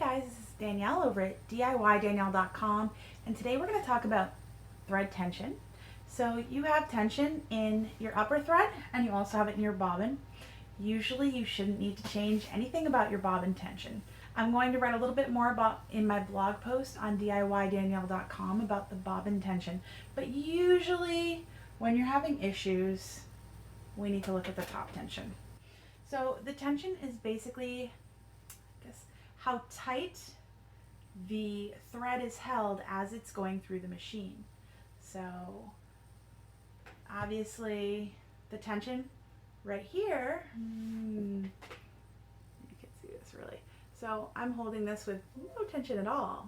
guys, this is Danielle over at DIYDanielle.com, and today we're going to talk about thread tension. So you have tension in your upper thread and you also have it in your bobbin. Usually you shouldn't need to change anything about your bobbin tension. I'm going to write a little bit more about in my blog post on DIYDanielle.com about the bobbin tension, but usually when you're having issues, we need to look at the top tension. So the tension is basically how tight the thread is held as it's going through the machine. So obviously the tension right here, you can see this really. So I'm holding this with no tension at all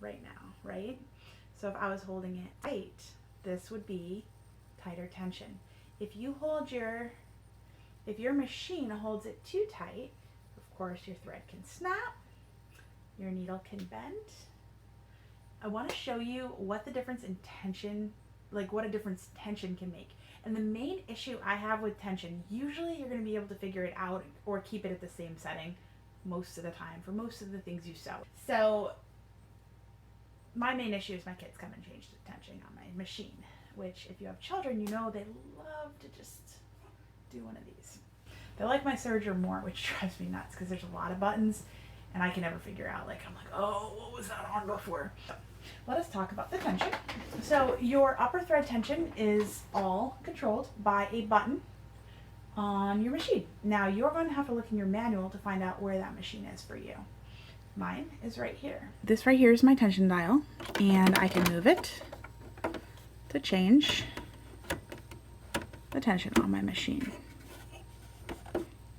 right now, right? So if I was holding it tight, this would be tighter tension. If your machine holds it too tight, of course your thread can snap, your needle can bend. I want to show you what the difference in tension, what a difference tension can make. And the main issue I have with tension, usually you're going to be able to figure it out or keep it at the same setting most of the time for most of the things you sew. So my main issue is my kids come and change the tension on my machine, which if you have children, you know they love to just do one of these. They like my serger more, which drives me nuts because there's a lot of buttons and I can never figure out, I'm like, oh, what was that on before? So, let us talk about the tension. So your upper thread tension is all controlled by a button on your machine. Now you're going to have to look in your manual to find out where that machine is for you. Mine is right here. This right here is my tension dial, and I can move it to change the tension on my machine.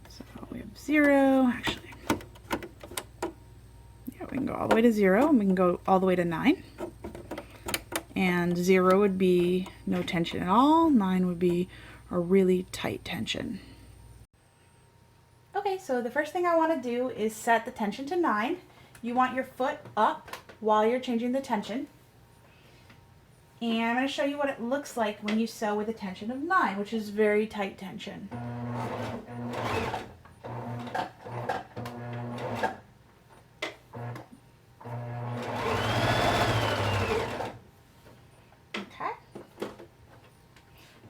So we have 0, actually. Yeah, we can go all the way to 0, and we can go all the way to 9. And 0 would be no tension at all. 9 would be a really tight tension. Okay, so the first thing I want to do is set the tension to 9. You want your foot up while you're changing the tension. And I'm going to show you what it looks like when you sew with a tension of 9, which is very tight tension. Okay.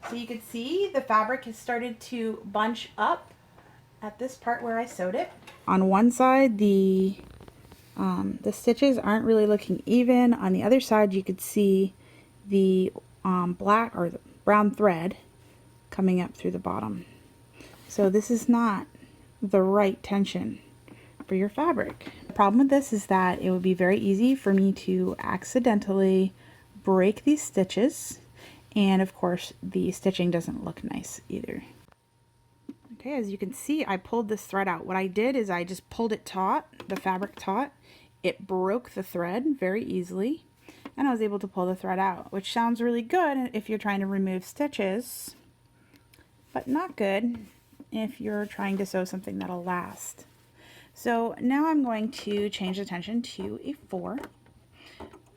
So you can see the fabric has started to bunch up at this part where I sewed it. On one side, the stitches aren't really looking even. On the other side, you could see the black or the brown thread coming up through the bottom. So this is not the right tension for your fabric. The problem with this is that it would be very easy for me to accidentally break these stitches, and of course the stitching doesn't look nice either. Okay, as you can see, I pulled this thread out. What I did is I just pulled it taut, the fabric taut. It broke the thread very easily, and I was able to pull the thread out, which sounds really good if you're trying to remove stitches, but not good if you're trying to sew something that'll last. So now I'm going to change the tension to a 4,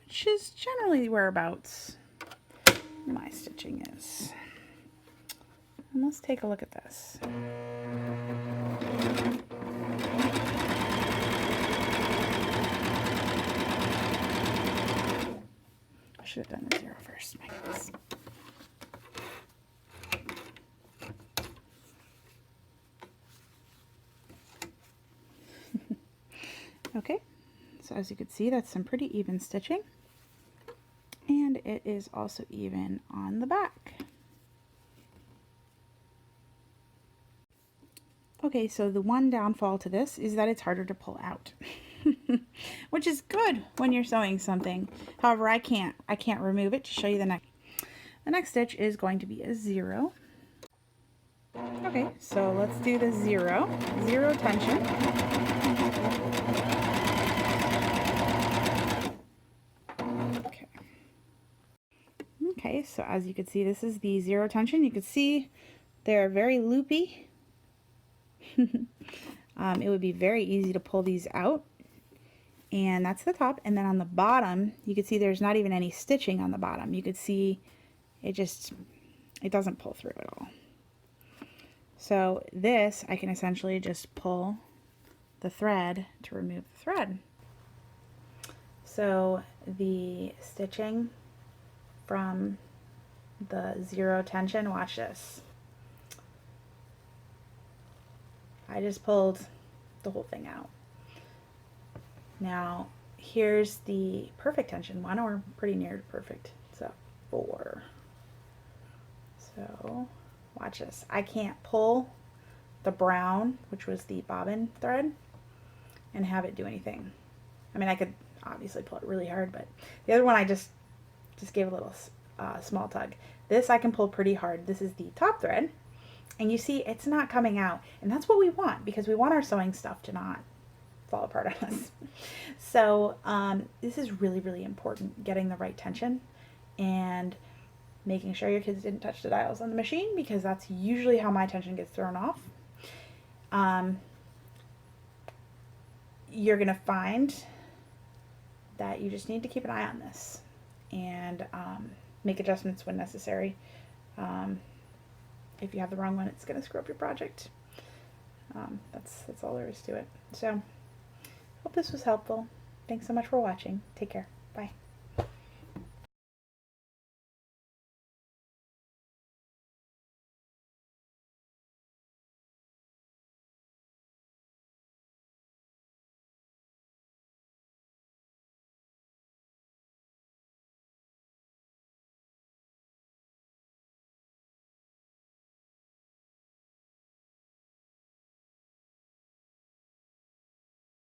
which is generally whereabouts my stitching is. And let's take a look at this. I should have done the 0 first, my goodness. Okay, so as you can see, that's some pretty even stitching, and it is also even on the back. Okay, so the one downfall to this is that it's harder to pull out, which is good when you're sewing something. However, I can't remove it to show you the next. The next stitch is going to be a 0. Okay, so let's do the 0 tension. Okay, so as you can see, this is the 0 tension. You can see they're very loopy. It would be very easy to pull these out, and that's the top. And then on the bottom, you can see there's not even any stitching on the bottom. You could see it doesn't pull through at all. So this, I can essentially just pull the thread to remove the thread. So the stitching from the zero tension, watch this. I just pulled the whole thing out. Now here's the perfect tension one, or pretty near to perfect. So 4. So watch this. I can't pull the brown, which was the bobbin thread, and have it do anything. I mean, I could obviously pull it really hard, but the other one I just gave a little small tug. This I can pull pretty hard. This is the top thread, and you see it's not coming out, and that's what we want, because we want our sewing stuff to not fall apart on us. So this is really, really important, getting the right tension and making sure your kids didn't touch the dials on the machine, because that's usually how my tension gets thrown off. You're going to find that you just need to keep an eye on this and make adjustments when necessary. If you have the wrong one, it's going to screw up your project. That's all there is to it. So, hope this was helpful. Thanks so much for watching. Take care. Bye.